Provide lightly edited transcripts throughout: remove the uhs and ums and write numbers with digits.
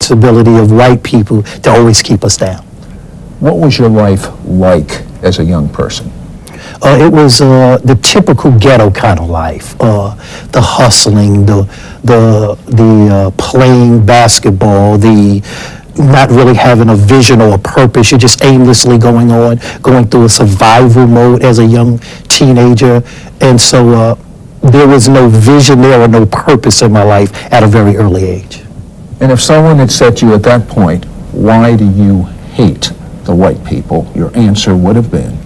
responsibility of white people to always keep us down. What was your life like as a young person? It was the typical ghetto kind of life, the hustling, the playing basketball, the not really having a vision or a purpose. You're just aimlessly going through a survival mode as a young teenager. And so there was no vision there or no purpose in my life at a very early age. And if someone had said to you at that point, why do you hate the white people, your answer would have been?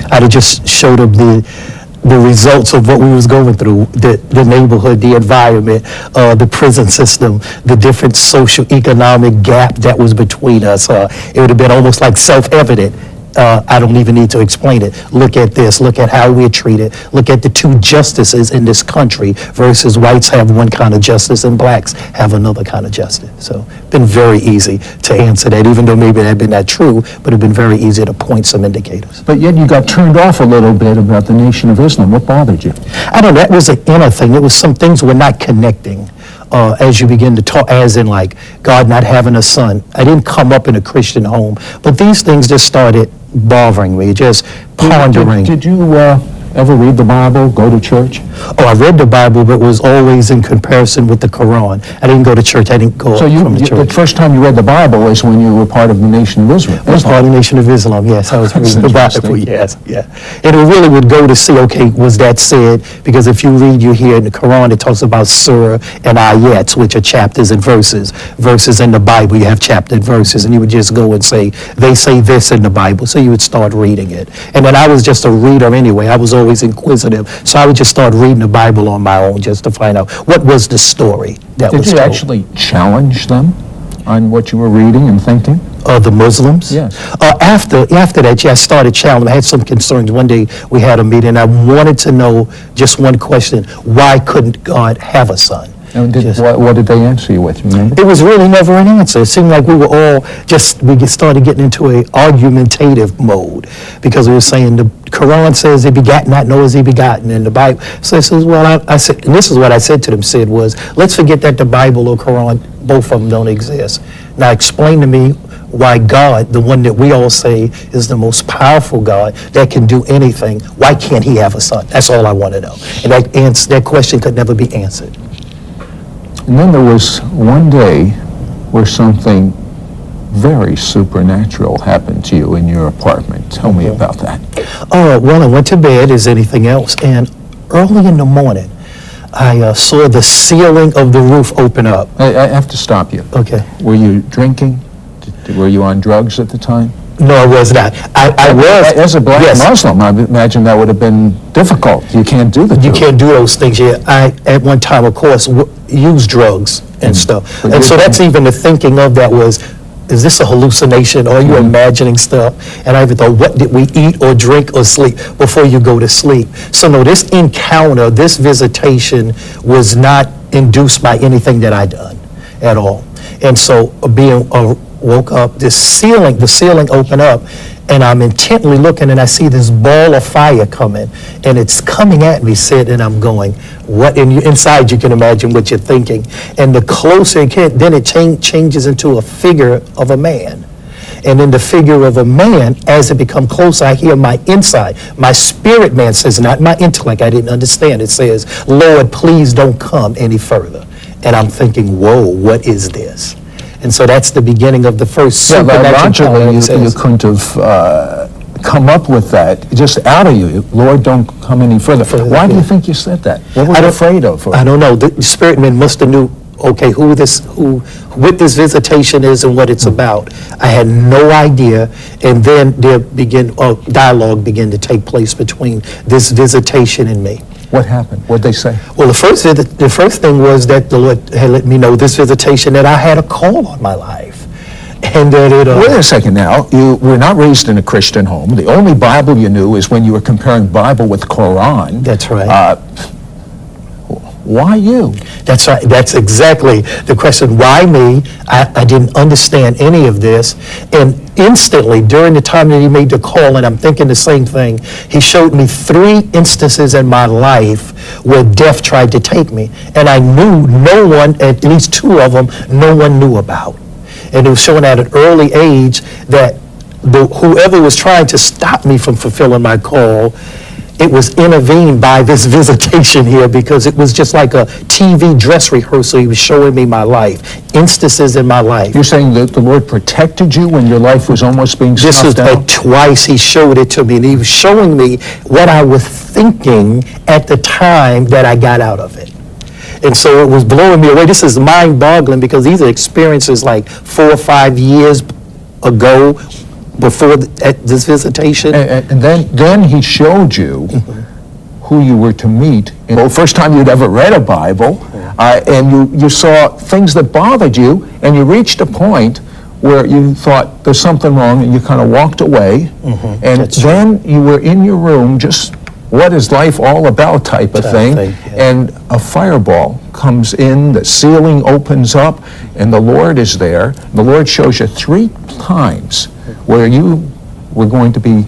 I'd have just showed them the results of what we was going through, the neighborhood, the environment, the prison system, the different social economic gap that was between us. It would have been almost like self-evident. I don't even need to explain it. Look at this, look at how we're treated, look at the two justices in this country versus whites have one kind of justice and blacks have another kind of justice. So it's been very easy to answer that, even though maybe that had been not true, but it's been very easy to point some indicators. But yet you got turned off a little bit about the Nation of Islam. What bothered you? I don't know, that was an inner thing. It was some things were not connecting. As you begin to talk, as in like God not having a son. I didn't come up in a Christian home, but these things just started bothering me, just pondering. Did you ever read the Bible, go to church? Oh, I read the Bible, but it was always in comparison with the Quran. I didn't go to church. I didn't go from the church. The first time you read the Bible is when you were part of the Nation of Israel. I was part of the Nation of Islam, yes. I was reading the Bible, yes, yeah. And it really would go to see, okay, was that said? Because if you read, you hear in the Quran, it talks about surah and ayats, which are chapters and verses. Verses in the Bible, you have chapter and verses, and you would just go and say, they say this in the Bible, so you would start reading it. And then I was just a reader anyway. I was always inquisitive, so I would just start reading the Bible on my own just to find out what was the story that was told. Did you actually challenge them on what you were reading and thinking? The Muslims? Yes. After that, yeah, I started challenging. I had some concerns. One day we had a meeting. I wanted to know just one question: why couldn't God have a son? And what did they answer you with, remember? It was really never an answer. It seemed like we were all we started getting into a argumentative mode because we were saying the Quran says he begat not, nor is he begotten, and the Bible says, well, I said, and this is what I said to them, Sid, was, let's forget that the Bible or Quran, both of them don't exist. Now explain to me why God, the one that we all say is the most powerful God that can do anything, why can't he have a son? That's all I want to know. And that question could never be answered. And then there was one day where something very supernatural happened to you in your apartment. Tell me about that. Well, I went to bed as anything else, and early in the morning, I saw the ceiling of the roof open up. I have to stop you. Okay. Were you drinking? Were you on drugs at the time? No, I was not. I was. As a black Muslim, I imagine that would have been difficult. You can't do the You can't do those things. Yeah, I, at one time, of course, used drugs and stuff. And so that's even the thinking of that was, is this a hallucination or are you imagining stuff? And I even thought, what did we eat or drink or sleep before you go to sleep? So no, this encounter, this visitation was not induced by anything that I done at all. And so being woke up, the ceiling opened up, and I'm intently looking, and I see this ball of fire coming, and it's coming at me, Sid, and I'm going, what? And inside you can imagine what you're thinking. And the closer it gets, then it changes into a figure of a man. And in the figure of a man, as it becomes closer, I hear my inside. My spirit man says, not my intellect, I didn't understand. It says, Lord, please don't come any further. And I'm thinking, whoa, what is this? And so that's the beginning of the first supernatural logically, you couldn't have come up with that just out of you. Lord, don't come any further. Why do you think you said that? What were you afraid of? I don't know. The spirit man must have knew, okay, what this visitation is and what it's about. I had no idea. And then dialogue began to take place between this visitation and me. What happened? What did they say? Well, the first thing was that the Lord had let me know this visitation that I had a call on my life. And that Wait a second now. You were not raised in a Christian home. The only Bible you knew is when you were comparing Bible with Quran. That's right. Why you? That's right. That's exactly the question. Why me? I didn't understand any of this. And instantly, during the time that he made the call, and I'm thinking the same thing, he showed me 3 instances in my life where death tried to take me. And I knew no one, at least 2 of them, no one knew about. And it was showing at an early age that whoever was trying to stop me from fulfilling my call, it was intervened by this visitation here, because it was just like a TV dress rehearsal. He was showing me my life, instances in my life. You're saying that the Lord protected you when your life was almost being This is snuffed out? like twice he showed it to me, and he was showing me what I was thinking at the time that I got out of it. And so it was blowing me away. This is mind-boggling, because these are experiences like 4 or 5 years ago, before at this visitation. And then he showed you who you were to meet. Well, first time you'd ever read a Bible, and you saw things that bothered you, and you reached a point where you thought there's something wrong, and you kind of walked away, and That's then you were in your room, just what is life all about type of thing, yeah. and a fireball comes in, the ceiling opens up, and the Lord is there. The Lord shows you 3 times where you were going to be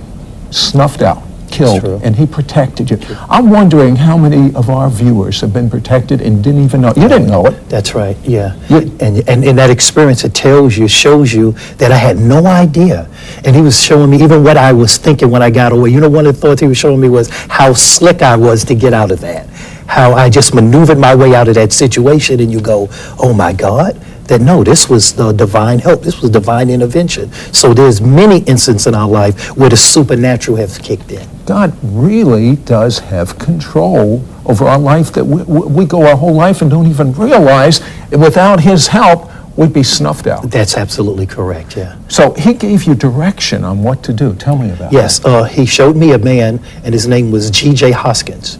snuffed out, killed, true. and he protected you. I'm wondering how many of our viewers have been protected and didn't even know. You didn't know it. That's right, yeah. You- And in that experience, it shows you that I had no idea. And he was showing me even what I was thinking when I got away. You know, one of the thoughts he was showing me was how slick I was to get out of that. How I just maneuvered my way out of that situation, and you go, oh my God, that no, this was the divine help. This was divine intervention. So there's many instances in our life where the supernatural has kicked in. God really does have control over our life, that we go our whole life and don't even realize, without his help, we'd be snuffed out. That's absolutely correct, yeah. So he gave you direction on what to do. Tell me about Yes, he showed me a man, and his name was G.J. Hoskins.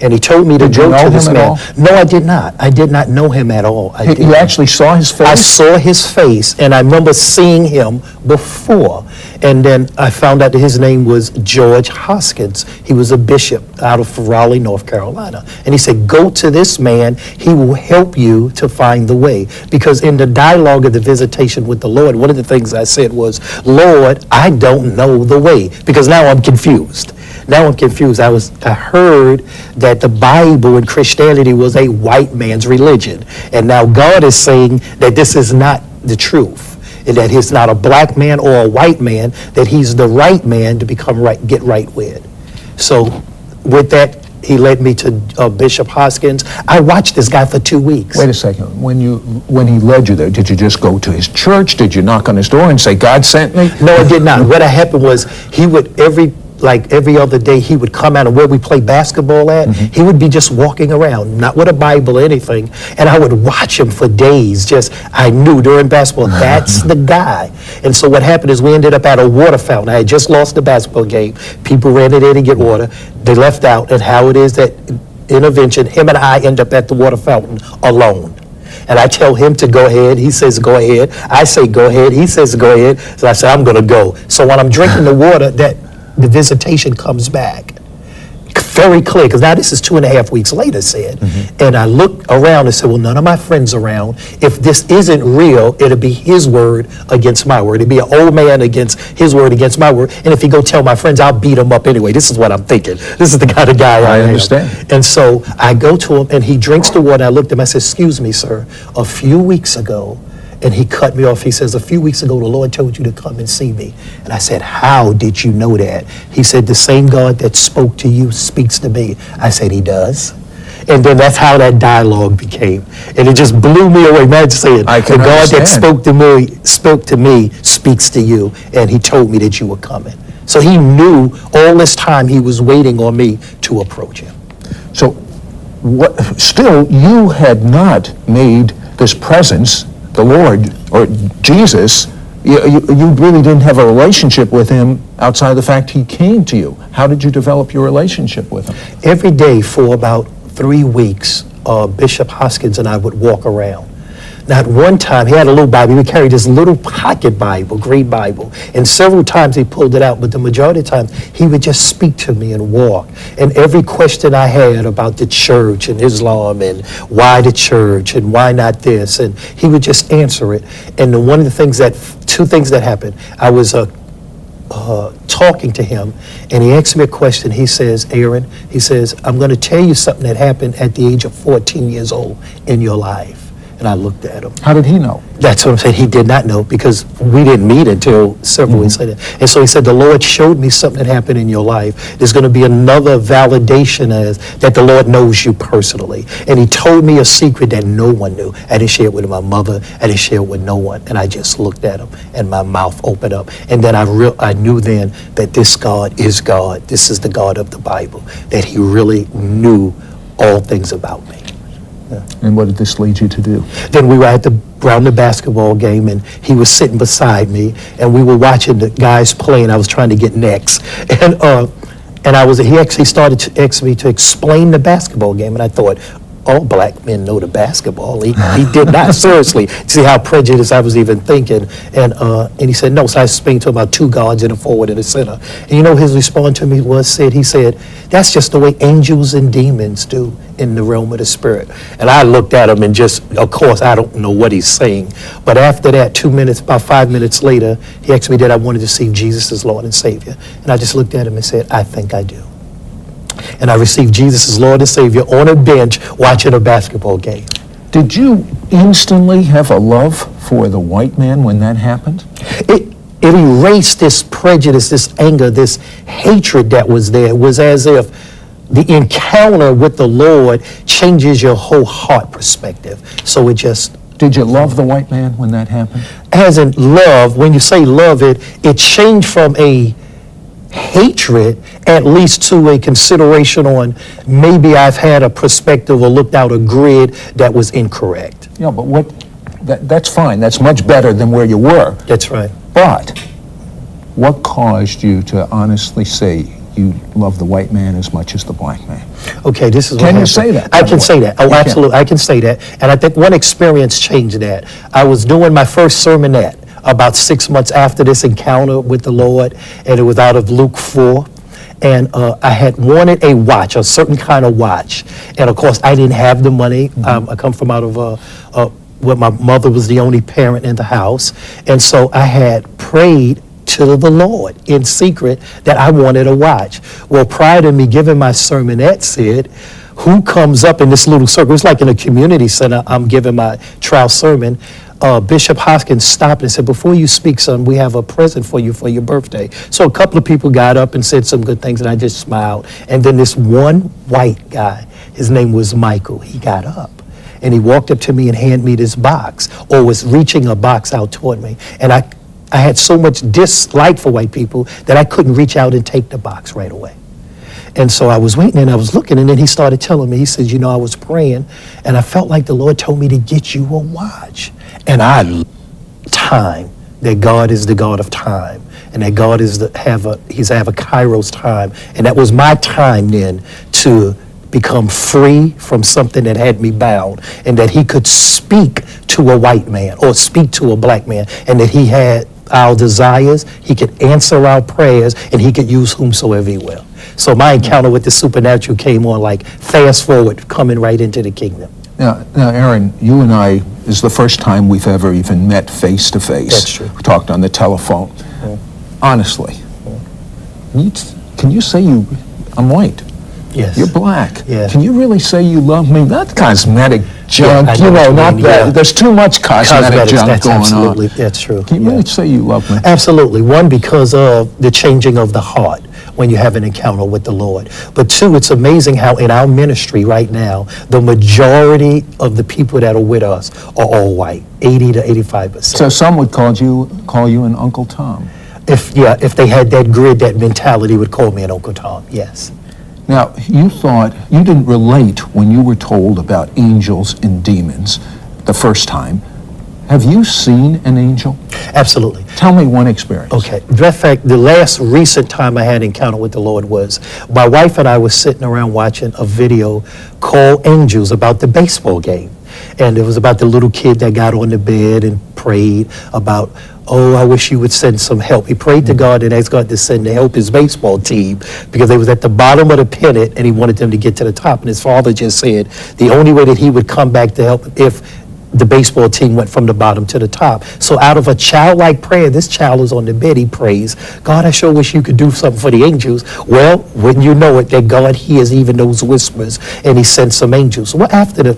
And he told me to Did you go know to this him at man. all? No, I did not. I did not know him at all. that. You actually saw his face? I saw his face, and I remember seeing him before. And then I found out that his name was George Hoskins. He was a bishop out of Raleigh, North Carolina. And he said, go to this man. He will help you to find the way. Because in the dialogue of the visitation with the Lord, one of the things I said was, Lord, I don't know the way. Because now I'm confused. Now I'm confused. I heard that the Bible and Christianity was a white man's religion. And now God is saying that this is not the truth. And that he's not a black man or a white man, that he's the right man to become right, get right with. So with that, he led me to Bishop Hoskins. I watched this guy for 2 weeks. Wait a second. When he led you there, did you just go to his church? Did you knock on his door and say, God sent me? No, I did not. What happened was he would every other day, he would come out, and where we play basketball at, he would be just walking around, not with a Bible or anything, and I would watch him for days. I knew during basketball, that's the guy. And so what happened is we ended up at a water fountain. I had just lost the basketball game. People ran in there to get water. They left out, and how it is that intervention, him and I end up at the water fountain alone. And I tell him to go ahead. He says, go ahead. I say, go ahead. He says, go ahead. So I say, I'm going to go. So when I'm drinking the water, the visitation comes back very clear, because now this is 2.5 weeks later, said. And I look around and said, well, none of my friends around. If this isn't real, it'll be his word against my word. It'll be an old man against his word against my word. And if he go tell my friends, I'll beat him up anyway. This is what I'm thinking. This is the kind of guy I am. understand. And so I go to him, and he drinks the water. I looked at him, I said, excuse me, sir, a few weeks ago, and he cut me off. He says, a few weeks ago, the Lord told you to come and see me. And I said, how did you know that? He said, the same God that spoke to you speaks to me. I said, he does. And then that's how that dialogue became. And it just blew me away. Imagine saying, I can the God that understand. spoke to me speaks to you. And he told me that you were coming. So he knew all this time he was waiting on me to approach him. So still, you had not made this presence, the Lord or Jesus, you really didn't have a relationship with him outside of the fact he came to you. How did you develop your relationship with him? Every day for about 3 weeks, Bishop Hoskins and I would walk around. Not one time, he had a little Bible, he would carry this little pocket Bible, green Bible, and several times he pulled it out, but the majority of the time, he would just speak to me and walk. And every question I had about the church and Islam and why the church and why not this, and he would just answer it. And two things that happened, I was talking to him, and he asked me a question. He says, Aaron, he says, I'm going to tell you something that happened at the age of 14 years old in your life. And I looked at him. How did he know? That's what I'm saying. He did not know because we didn't meet until several weeks later. And so he said, the Lord showed me something that happened in your life. There's going to be another validation as that the Lord knows you personally. And he told me a secret that no one knew. I didn't share it with my mother. I didn't share it with no one. And I just looked at him and my mouth opened up. And then I knew then that this God is God. This is the God of the Bible, that he really knew all things about me. And what did this lead you to do? Then we were around the basketball game, and he was sitting beside me, and we were watching the guys play, and I was trying to get next. And he actually started to ask me to explain the basketball game, and I thought, all black men know the basketball. He did not, seriously. See how prejudiced I was even thinking. And he said, no. So I explained to him about two guards and a forward and a center. And you know his response to me he said, that's just the way angels and demons do in the realm of the spirit. And I looked at him and just, of course, I don't know what he's saying. But after that, about 5 minutes later, he asked me that I wanted to see Jesus as Lord and Savior. And I just looked at him and said, I think I do. And I received Jesus as Lord and Savior on a bench watching a basketball game. Did you instantly have a love for the white man when that happened? It erased this prejudice, this anger, this hatred that was there. It was as if the encounter with the Lord changes your whole heart perspective. So it just... Did you love the white man when that happened? As in love, when you say love it changed from a hatred at least to a consideration on maybe I've had a perspective or looked out a grid that was incorrect. Yeah, but that's fine. That's much better than where you were. That's right. But what caused you to honestly say you love the white man as much as the black man? Okay, this is what Can you happened. say that? I can say that. Oh, You can. absolutely. I can say that. And I think one experience changed that. I was doing my first sermonette about 6 months after this encounter with the Lord, and it was out of Luke 4. And I had wanted a watch, a certain kind of watch. And of course, I didn't have the money. I come from out of where my mother was the only parent in the house. And so I had prayed to the Lord in secret that I wanted a watch. Well, prior to me giving my sermonette, Sid, who comes up in this little circle? It's like in a community center, I'm giving my trial sermon. Bishop Hoskins stopped and said, before you speak, son, we have a present for you for your birthday. So a couple of people got up and said some good things, and I just smiled. And then this one white guy, his name was Michael, he got up. And he walked up to me and handed me this box, or was reaching a box out toward me. And I had so much dislike for white people that I couldn't reach out and take the box right away. And so I was waiting and I was looking, and then he started telling me, he says, you know, I was praying and I felt like the Lord told me to get you a watch. And time, that God is the God of time, and that God is he's have a Kairos time. And that was my time then to become free from something that had me bound, and that he could speak to a white man or speak to a black man, and that he had our desires, he could answer our prayers, and he could use whomsoever he will. So my encounter with the supernatural came on like fast forward, coming right into the kingdom. Now, Aaron, you and I, this is the first time we've ever even met face to face. That's true. We talked on the telephone. Yeah. Honestly, can you say I'm white? Yes. You're black. Yeah. Can you really say you love me? Not cosmetic junk, I know what you not mean, that. yeah. There's too much cosmetic junk that's going absolutely, on. that's true. Can you really say you love me? Absolutely. One, because of the changing of the heart when you have an encounter with the Lord. But two, it's amazing how in our ministry right now, the majority of the people that are with us are all white, 80 to 85%. So some would call you an Uncle Tom. If they had that grid, that mentality, would call me an Uncle Tom, yes. Now, you didn't relate when you were told about angels and demons the first time. Have you seen an angel? Absolutely. Tell me one experience. Okay. Matter of fact, the last recent time I had an encounter with the Lord was my wife and I were sitting around watching a video called Angels about the baseball game. And it was about the little kid that got on the bed and prayed about, oh, I wish you would send some help. He prayed to God and asked God to send to help his baseball team because they was at the bottom of the pennant and he wanted them to get to the top. And his father just said the only way that he would come back to help if the baseball team went from the bottom to the top. So out of a childlike prayer, this child is on the bed, he prays, God, I sure wish you could do something for the angels. Well, when you know it, that God hears even those whispers, and he sent some angels. Well, after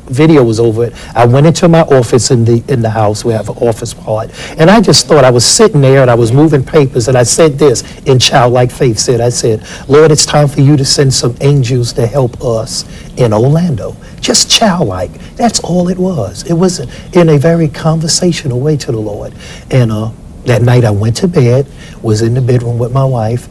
video was over it, I went into my office in the house. We have an office part, and I just thought, I was sitting there and I was moving papers, and I said this in childlike faith. I said, Lord, it's time for you to send some angels to help us in Orlando. Just childlike. That's all it was. It was in a very conversational way to the Lord. And that night I went to bed, was in the bedroom with my wife,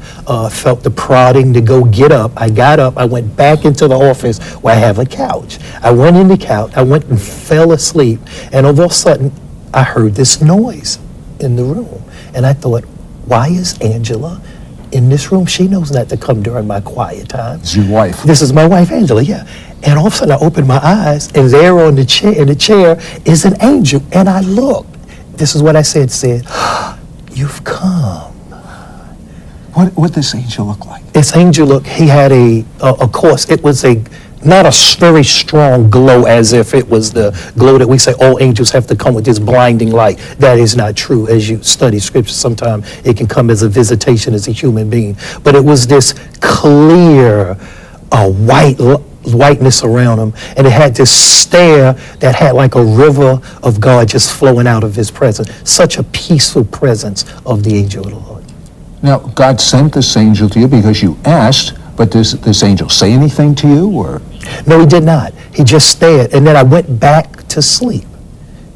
felt the prodding to go get up. I got up, I went back into the office where I have a couch. I went in the couch, I went and fell asleep, and all of a sudden I heard this noise in the room. And I thought, why is Angela in this room? She knows not to come during my quiet time. It's your wife. This is my wife, Angela, yeah. And all of a sudden I opened my eyes, and there on the chair, in the chair is an angel. And I looked. This is what I said, you've come. What does angel look like? This angel, he had of course, it was not a very strong glow, as if it was the glow that we say all angels have to come with this blinding light. That is not true. As you study scripture, sometimes it can come as a visitation as a human being. But it was this clear, whiteness around him, and it had this stare that had like a river of God just flowing out of his presence. Such a peaceful presence of the angel of the Lord. Now, God sent this angel to you because you asked, but does this angel say anything to you, or? No, he did not. He just stared, and then I went back to sleep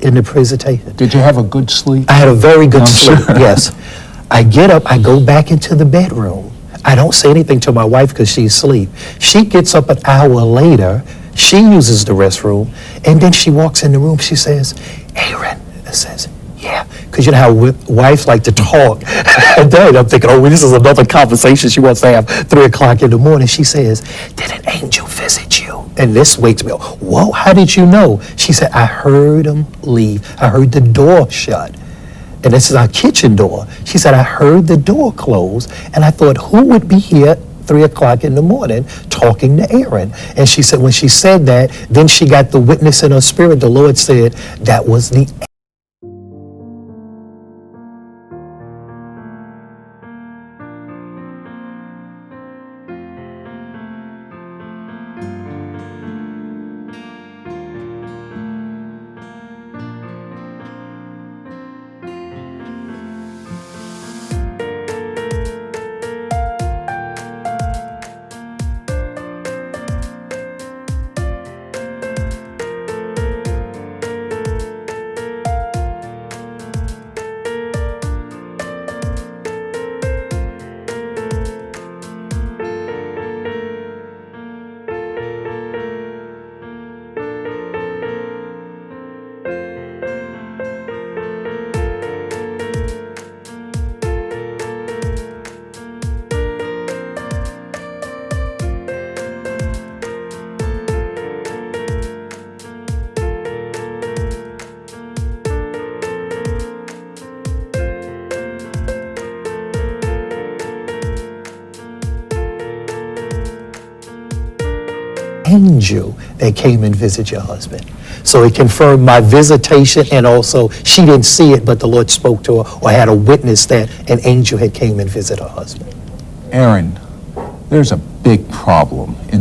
in the presentation. Did you have a good sleep? I had a very good I'm sleep, sure. yes. I get up, I go back into the bedroom. I don't say anything to my wife because she's asleep. She gets up an hour later, she uses the restroom, and then she walks in the room, she says, Aaron, I says, yeah, because you know how wives like to talk. And then I'm thinking, oh, this is another conversation she wants to have 3 o'clock in the morning. She says, did an angel visit you? And this wakes me up. Whoa, how did you know? She said, I heard him leave. I heard the door shut. And this is our kitchen door. She said, I heard the door close, and I thought, who would be here 3 o'clock in the morning talking to Aaron? And she said, when she said that, then she got the witness in her spirit. The Lord said, that was the angel that came and visited your husband. So it confirmed my visitation, and also she didn't see it, but the Lord spoke to her or had a witness that an angel had came and visited her husband. Aaron, there's a big problem in